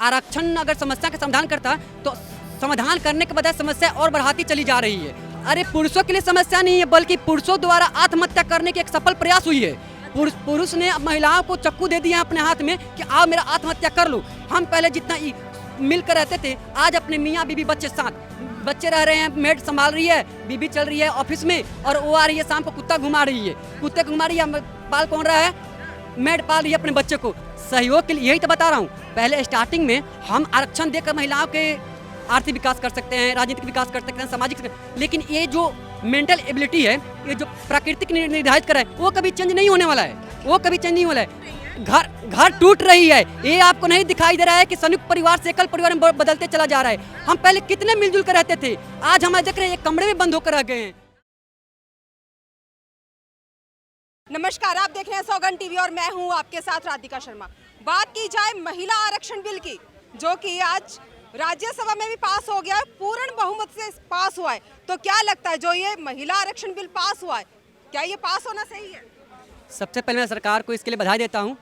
आरक्षण अगर समस्या का समाधान करता तो समाधान करने के बजाय समस्या और बढ़ाती चली जा रही है। अरे पुरुषों के लिए समस्या नहीं है, बल्कि पुरुषों द्वारा आत्महत्या करने की एक सफल प्रयास हुई है। पुरुष ने महिलाओं को चक्कू दे दिया अपने हाथ में कि आओ मेरा आत्महत्या कर लो। हम पहले जितना मिलकर रहते थे, आज अपने मियाँ बीबी बच्चे साथ, बच्चे रह रहे हैं, मेड संभाल रही है, बीबी चल रही है ऑफिस में और वो आ रही है शाम को कुत्ता घुमा रही है, कुत्ते घुमा रही है, पाल कौन रहा है, मेड पाल रही है अपने बच्चे को। सहयोग के लिए यही तो बता रहा हूँ, पहले स्टार्टिंग में हम आरक्षण देकर महिलाओं के आर्थिक विकास कर सकते हैं, राजनीतिक विकास कर सकते हैं, सामाजिक, लेकिन ये जो मेंटल एबिलिटी है, ये जो प्राकृतिक निर्धारित करा है, वो कभी चेंज नहीं होने वाला है, वो कभी चेंज नहीं होने वाला है। घर टूट रही है, ये आपको नहीं दिखाई दे रहा है कि संयुक्त परिवार से एकल परिवार में बदलते चला जा रहा है। हम पहले कितने मिलजुल कर रहते थे, आज हम देख रहे हैं एक कमरे में बंद होकर रह गए हैं। नमस्कार, आप देख रहे हैं सौगंध टीवी और मैं हूं आपके साथ राधिका शर्मा। बात की जाए महिला आरक्षण बिल की, जो कि आज राज्यसभा में भी पास हो गया है, पूर्ण बहुमत से पास हुआ है, तो क्या लगता है जो ये महिला आरक्षण बिल पास हुआ है, क्या ये पास होना सही है? सबसे पहले मैं सरकार को इसके लिए बधाई देता हूँ,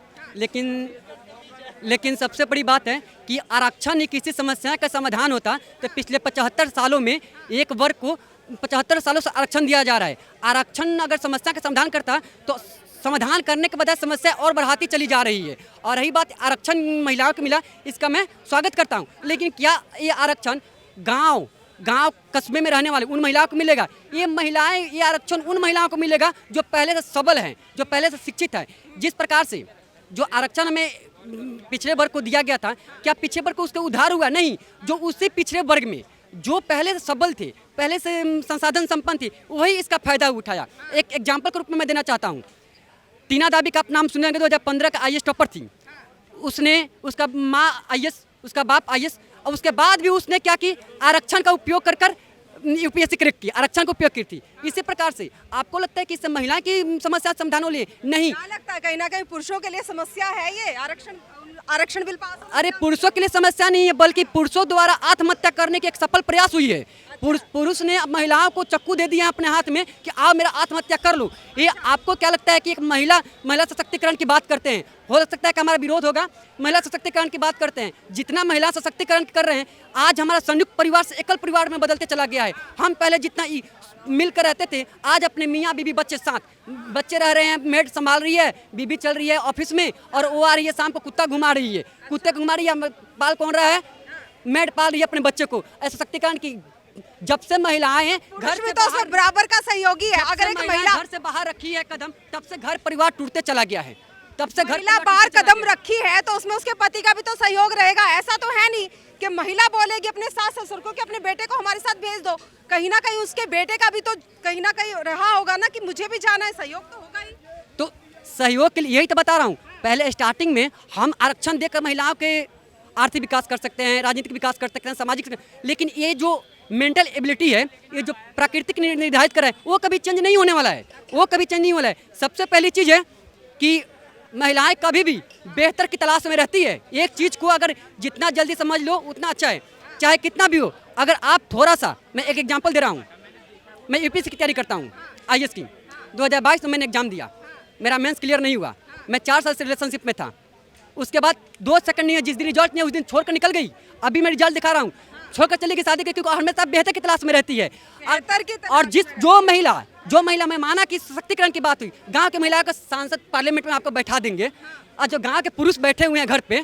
लेकिन सबसे बड़ी बात है कि आरक्षण किसी समस्या का समाधान होता तो पिछले 75 सालों में एक वर्ग को 75 सालों से आरक्षण दिया जा रहा है। आरक्षण अगर समस्या का समाधान करता तो समाधान करने के बजाय समस्या और बढ़ाती चली जा रही है। और रही बात आरक्षण महिलाओं को मिला, इसका मैं स्वागत करता हूँ, लेकिन क्या ये आरक्षण गांव कस्बे में रहने वाले उन महिलाओं को मिलेगा? ये आरक्षण उन महिलाओं को मिलेगा जो पहले से सबल हैं, जो पहले से शिक्षित है। जिस प्रकार से जो आरक्षण हमें पिछड़े वर्ग को दिया गया था, क्या पिछड़े वर्ग को उसका उद्धार हुआ? नहीं, जो उसी पिछड़े वर्ग में जो पहले से सबल थे, पहले से संसाधन संपन्न थे, वही इसका फायदा उठाया। एक एग्जाम्पल के रूप में मैं देना चाहता हूँ, टीना दाबी का आप नाम सुनेंगे, 2015 का IAS टॉपर थी। उसका माँ IAS, उसका बाप IAS, और उसके बाद भी उसने क्या की, आरक्षण का उपयोग कर UPSC क्रैक की, आरक्षण का उपयोग की थी। इसी प्रकार से आपको लगता है कि इससे महिला की समस्या समाधान हो लिए? नहीं, क्या लगता है कहीं ना कहीं पुरुषों के लिए समस्या है ये आरक्षण बिल पास? अरे पुरुषों के लिए समस्या नहीं है, बल्कि पुरुषों द्वारा आत्महत्या करने की एक सफल प्रयास हुई है। पुरुष ने महिलाओं को चक्कू दे दिया अपने हाथ में कि आओ मेरा आत्महत्या कर लो। ये आपको क्या लगता है कि एक महिला सशक्तिकरण की बात करते हैं, हो सकता है कि हमारा विरोध होगा, महिला सशक्तिकरण की बात करते हैं। जितना महिला सशक्तिकरण कर रहे हैं, आज हमारा संयुक्त परिवार से एकल परिवार में बदलते चला गया है। हम पहले जितना मिलकर रहते थे, आज अपने मियाँ बीबी बच्चे साथ, बच्चे रह रहे हैं, मेड संभाल रही है, बीबी चल रही है ऑफिस में और वो आ रही है शाम को कुत्ता घुमा रही है, कुत्ते घुमा रही है, पाल कौन रहा है, मेड पाल रही है अपने बच्चे को। ऐसा सशक्तिकरण की जब से महिलाएं घर से तो सब बराबर का सहयोगी है। अगर एक महिला घर से बाहर रखी है कदम, तब से घर परिवार टूटते चला गया है। तब से महिला बाहर कदम रखी है तो उसमें उसके पति का भी तो सहयोग रहेगा। ऐसा तो है नहीं कि महिला बोलेगी अपने सास ससुर को कि अपने बेटे को हमारे साथ भेज दो, कहीं ना कहीं उसके बेटे का भी तो कहीं ना कहीं रहा होगा ना कि मुझे भी जाना है, सहयोग तो होगा ही। तो सहयोग के लिए यही तो बता रहा हूँ, पहले स्टार्टिंग में हम आरक्षण देकर महिलाओं के आर्थिक विकास कर सकते हैं, राजनीतिक विकास कर सकते हैं, सामाजिक, लेकिन ये जो मेंटल एबिलिटी है, ये जो प्राकृतिक निर्धारित करा है, वो कभी चेंज नहीं होने वाला है, वो कभी चेंज नहीं होने वाला है। सबसे पहली चीज़ है कि महिलाएं कभी भी बेहतर की तलाश में रहती है। एक चीज़ को अगर जितना जल्दी समझ लो उतना अच्छा है, चाहे कितना भी हो। अगर आप थोड़ा सा, मैं एक एग्जांपल दे रहा हूँ, मैं UPSC की तैयारी करता हूँ IAS की। 2022 में मैंने एग्जाम दिया, मेरा मेंस क्लियर नहीं हुआ, मैं 4 साल से रिलेशनशिप में था। उसके बाद 2 सेकंड नहीं है, जिस दिन रिजल्ट नहीं है उस दिन छोड़कर निकल गई। अभी मैं रिजल्ट दिखा रहा हूँ, छोड़कर चली गई शादी के, क्योंकि हमेशा बेहतर की तलाश में रहती है। और जो महिला मैं माना कि सशक्तिकरण की बात हुई, गांव के महिला को सांसद पार्लियामेंट में आपको बैठा देंगे, और जो गांव के पुरुष बैठे हुए हैं घर पे,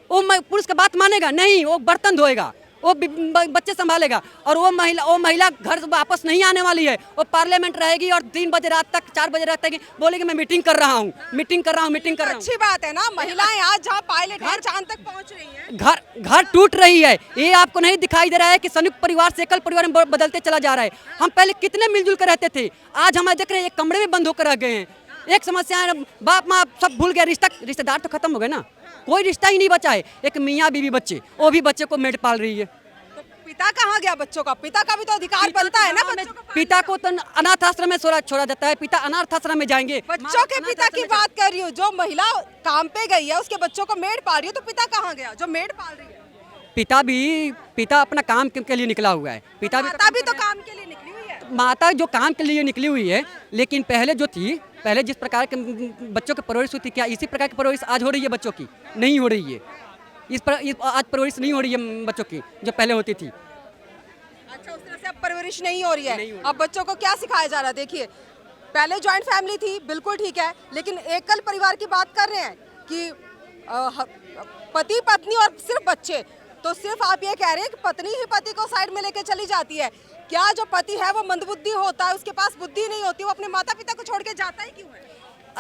वो पुरुष का बात मानेगा नहीं, वो बर्तन धोएगा, वो बच्चे संभालेगा, और वो महिला घर से वापस नहीं आने वाली है। वो पार्लियामेंट रहेगी और 3 बजे रात तक, 4 बजे रात तक बोलेगी मैं मीटिंग कर रहा हूँ। अच्छी बात है ना, महिलाएं आज जहाँ पायलट है चांद तक पहुँच रही हैं। घर टूट रही है, ये आपको नहीं दिखाई दे रहा है कि संयुक्त परिवार से एकल परिवार में बदलते चला जा रहा है। हम पहले कितने मिलजुल कर रहते थे, आज हम देख रहे हैं एक कमरे में बंद होकर रह गए हैं। एक समस्या है, बाप माँ सब भूल गया, रिश्तेदार तो खत्म हो गए ना, कोई रिश्ता ही नहीं बचा है। एक मियाँ बीवी बच्चे, वो भी बच्चे को मेड पाल रही है। तो पिता कहाँ गया बच्चों का? पिता का भी तो अधिकार बनता है ना बच्चों को। पिता को तो अनाथ आश्रम में छोड़ा जाता है, पिता अनाथ आश्रम में जाएंगे। बच्चों के पिता की बात कर रही हूँ, जो महिला काम पे गई है उसके बच्चों को मेड पाल रही है, तो पिता कहाँ गया जो मेड पाल रही है? पिता अपना काम के लिए निकला हुआ है, माता भी तो काम के लिए निकली हुई है। माता जो काम के लिए निकली हुई है, लेकिन पहले जिस प्रकार के बच्चों की परवरिश होती, क्या इसी प्रकार की परवरिश आज हो रही है बच्चों की? नहीं हो रही है। आज परवरिश नहीं हो रही है बच्चों की जो पहले होती थी। अच्छा, उस तरह से अब परवरिश नहीं हो रही है। नहीं हो रही। अब बच्चों को क्या सिखाया जा रहा है? देखिए, पहले जॉइंट फैमिली थी, बिल्कुल ठीक है, लेकिन एकल परिवार की बात कर रहे हैं कि पति पत्नी और सिर्फ बच्चे। तो सिर्फ आप ये कह रहे हैं कि पत्नी ही पति को साइड में लेके चली जाती है। क्या जो पति है वो मंदबुद्धि होता है, उसके पास बुद्धि नहीं होती, वो अपने माता पिता को छोड़ के जाता ही क्यों है?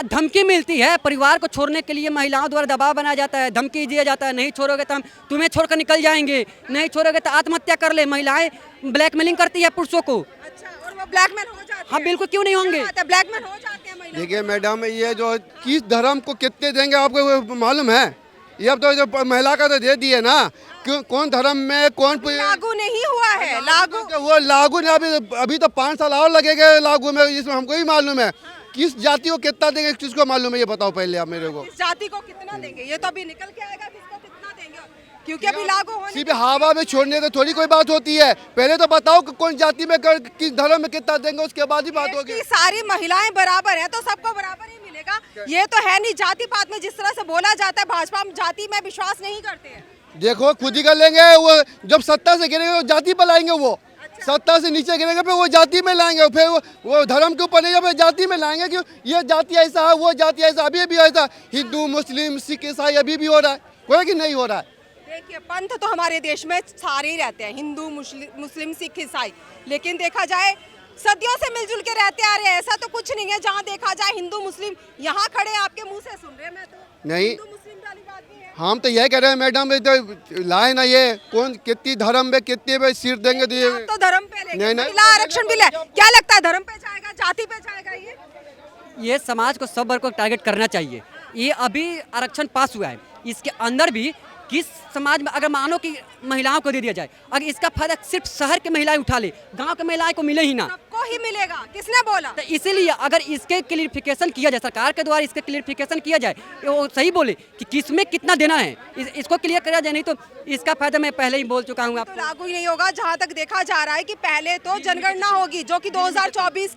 धमकी मिलती है, परिवार को छोड़ने के लिए महिलाओं द्वारा दबाव बनाया जाता है, धमकी दिया जाता है, नहीं छोड़ोगे तो हम तुम्हें छोड़कर निकल जाएंगे, नहीं छोड़ोगे तो आत्महत्या कर ले। महिलाएं ब्लैकमेलिंग करती है पुरुषों को। अच्छा, और वो ब्लैकमेल हो जाते हैं? हाँ बिल्कुल, क्यों नहीं होंगे। ब्लैकमेल हो जाते हैं महिला। देखिए मैडम, ये जो किस धर्म को कितने देंगे आपको मालूम है? ये अब तो जो महिला का तो दे दिए ना, क्यों कौन धर्म में कौन लागू नहीं हुआ है। लागू वो लागू नहीं, अभी तो 5 साल और लगेगा लागू में, इसमें हमको ही मालूम है। किस जाति को कितना देंगे किसको मालूम है, ये बताओ पहले आप मेरे को। किस जाति को कितना देंगे ये तो अभी निकल के आएगा, किसको कितना देंगे, क्योंकि अभी लागू होने सिर्फ हवा में छोड़ने से थोड़ी कोई बात होती है। पहले तो बताओ कि कौन जाति में किस धर्म में कितना देंगे, उसके बाद ही बात होगी। सारी महिलाएं बराबर है तो सबको बराबर ही मिलेगा, ये तो है नहीं। जाति पात में जिस तरह से बोला जाता है, भाजपा में जाति में विश्वास नहीं करते हैं। देखो खुद ही कर लेंगे वो, जब सत्ता से गिरेंगे वो जाति पर लाएंगे, वो सत्ता से नीचे गिरेंगे फिर वो जाति में लाएंगे, फिर वो धर्म के ऊपर नहीं जब जाति में लाएंगे। क्यों ये जाति ऐसा है, वो जाति ऐसा, अभी भी ऐसा हिंदू मुस्लिम सिख ईसाई अभी भी हो रहा है, कोई कि नहीं हो रहा है। देखिए, पंथ तो हमारे देश में सारे ही रहते हैं, हिंदू मुस्लिम सिख ईसाई, लेकिन देखा जाए सदियों से मिलजुल के रहते आ रहे हैं। ऐसा तो कुछ नहीं है जहाँ देखा जाए हिंदू मुस्लिम, यहाँ खड़े आपके मुंह से सुन रहे हैं, मैं तो नहीं, हिंदू मुस्लिम वाली बात नहीं है। हम तो यही कह रहे हैं मैडम, तो लाए ना ये कौन कितनी धर्म में कितने पे सिर देंगे तो ये तो धर्म पे लेंगे, नहीं, महिला आरक्षण बिल है, क्या लगता है धर्म पे जाएगा, जाति पे जाएगा? ये समाज को सब वर्ग को टारगेट करना चाहिए। ये अभी आरक्षण पास हुआ है, इसके अंदर भी किस समाज में अगर मानो कि महिलाओं को दे दिया जाए, अगर इसका फायदा सिर्फ शहर की महिलाएं उठा ले, गांव की महिलाएं को मिले ही ना, सबको ही मिलेगा, किसने बोला? तो इसीलिए अगर इसके क्लियरिफिकेशन किया जाए, सरकार के द्वारा इसके क्लियरिफिकेशन किया जाए, वो सही बोले कि किसमें कितना देना है, इसको क्लियर किया जाए, नहीं तो इसका फायदा मैं पहले ही बोल चुका हूँ। तो लागू ही नहीं होगा। जहाँ तक देखा जा रहा है कि पहले तो जनगणना होगी, जो कि 2024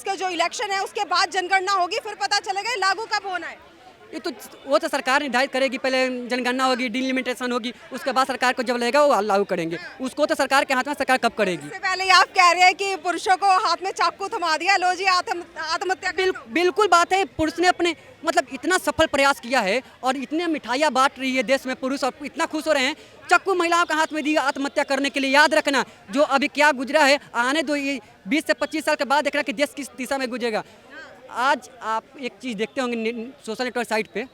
के जो इलेक्शन है उसके बाद जनगणना होगी, फिर पता चलेगा लागू कब होना है। ये तो वो तो सरकार निर्धारित करेगी, पहले जनगणना होगी, डिलिमिटेशन होगी, उसके बाद सरकार को जब लगेगा वो लागू करेंगे। उसको तो सरकार के हाथ में, सरकार कब करेगी। इससे पहले आप कह रहे हैं कि पुरुषों को हाथ में चाकू थमा दिया, लो जी आत्महत्या। बिल्कुल बात है। पुरुष ने अपने मतलब इतना सफल प्रयास किया है और इतने मिठाइयाँ बांट रही है देश में पुरुष, और इतना खुश हो रहे हैं, चाकू महिलाओं के हाथ में दिया आत्महत्या करने के लिए। याद रखना जो अभी क्या गुजरा है, आने दो, ये 20 से 25 साल के बाद देखना कि देश किस दिशा में गुजरेगा। आज आप एक चीज़ देखते होंगे सोशल नेटवर्क साइट पे,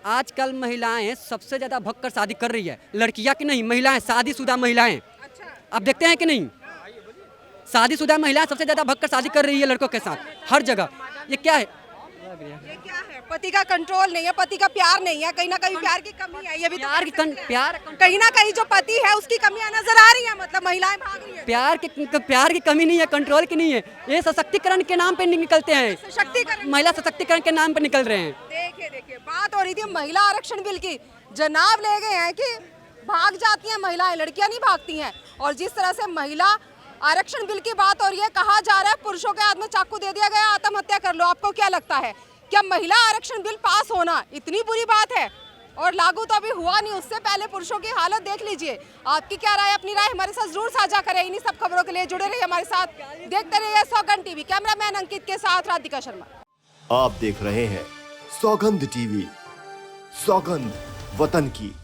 आजकल महिलाएं सबसे ज़्यादा भग कर शादी कर रही है, लड़कियां की नहीं, महिलाएं, शादीशुदा महिलाएं। आप देखते हैं कि नहीं, शादीशुदा महिलाएं सबसे ज़्यादा भग कर शादी कर रही है लड़कों के साथ, हर जगह। ये क्या है? ये क्या है? पति का कंट्रोल नहीं है, पति का प्यार नहीं है, कहीं ना कहीं प्यार की कमी है। ये भी प्यार की कहीं ना कहीं जो पति है उसकी कमियां नजर आ रही है, मतलब महिलाएं भाग रही है। प्यार की कमी नहीं है, कंट्रोल की नहीं है, ये सशक्तिकरण के नाम पे निकलते हैं, सशक्तिकरण, महिला सशक्तिकरण के नाम पे निकल रहे हैं। देखिए बात हो रही थी महिला आरक्षण बिल की, जनाब ले गए हैं कि भाग जाती हैं महिलाएं, लड़कियां नहीं भागती हैं। और जिस तरह से महिला आरक्षण बिल की बात हो रही है, कहा जा रहा है पुरुषों के हाथ में चाकू दे दिया गया, आत्महत्या कर लो। आपको क्या लगता है, क्या महिला आरक्षण बिल पास होना इतनी बुरी बात है? और लागू तो अभी हुआ नहीं, उससे पहले पुरुषों की हालत देख लीजिए। आपकी क्या राय, अपनी राय हमारे साथ जरूर साझा करें। इन्हीं सब खबरों के लिए जुड़े रहिए हमारे साथ, देखते रहिए सौगंध टीवी। कैमरामैन अंकित के साथ राधिका शर्मा। आप देख रहे हैं सौगंध टीवी, सौगंध वतन की।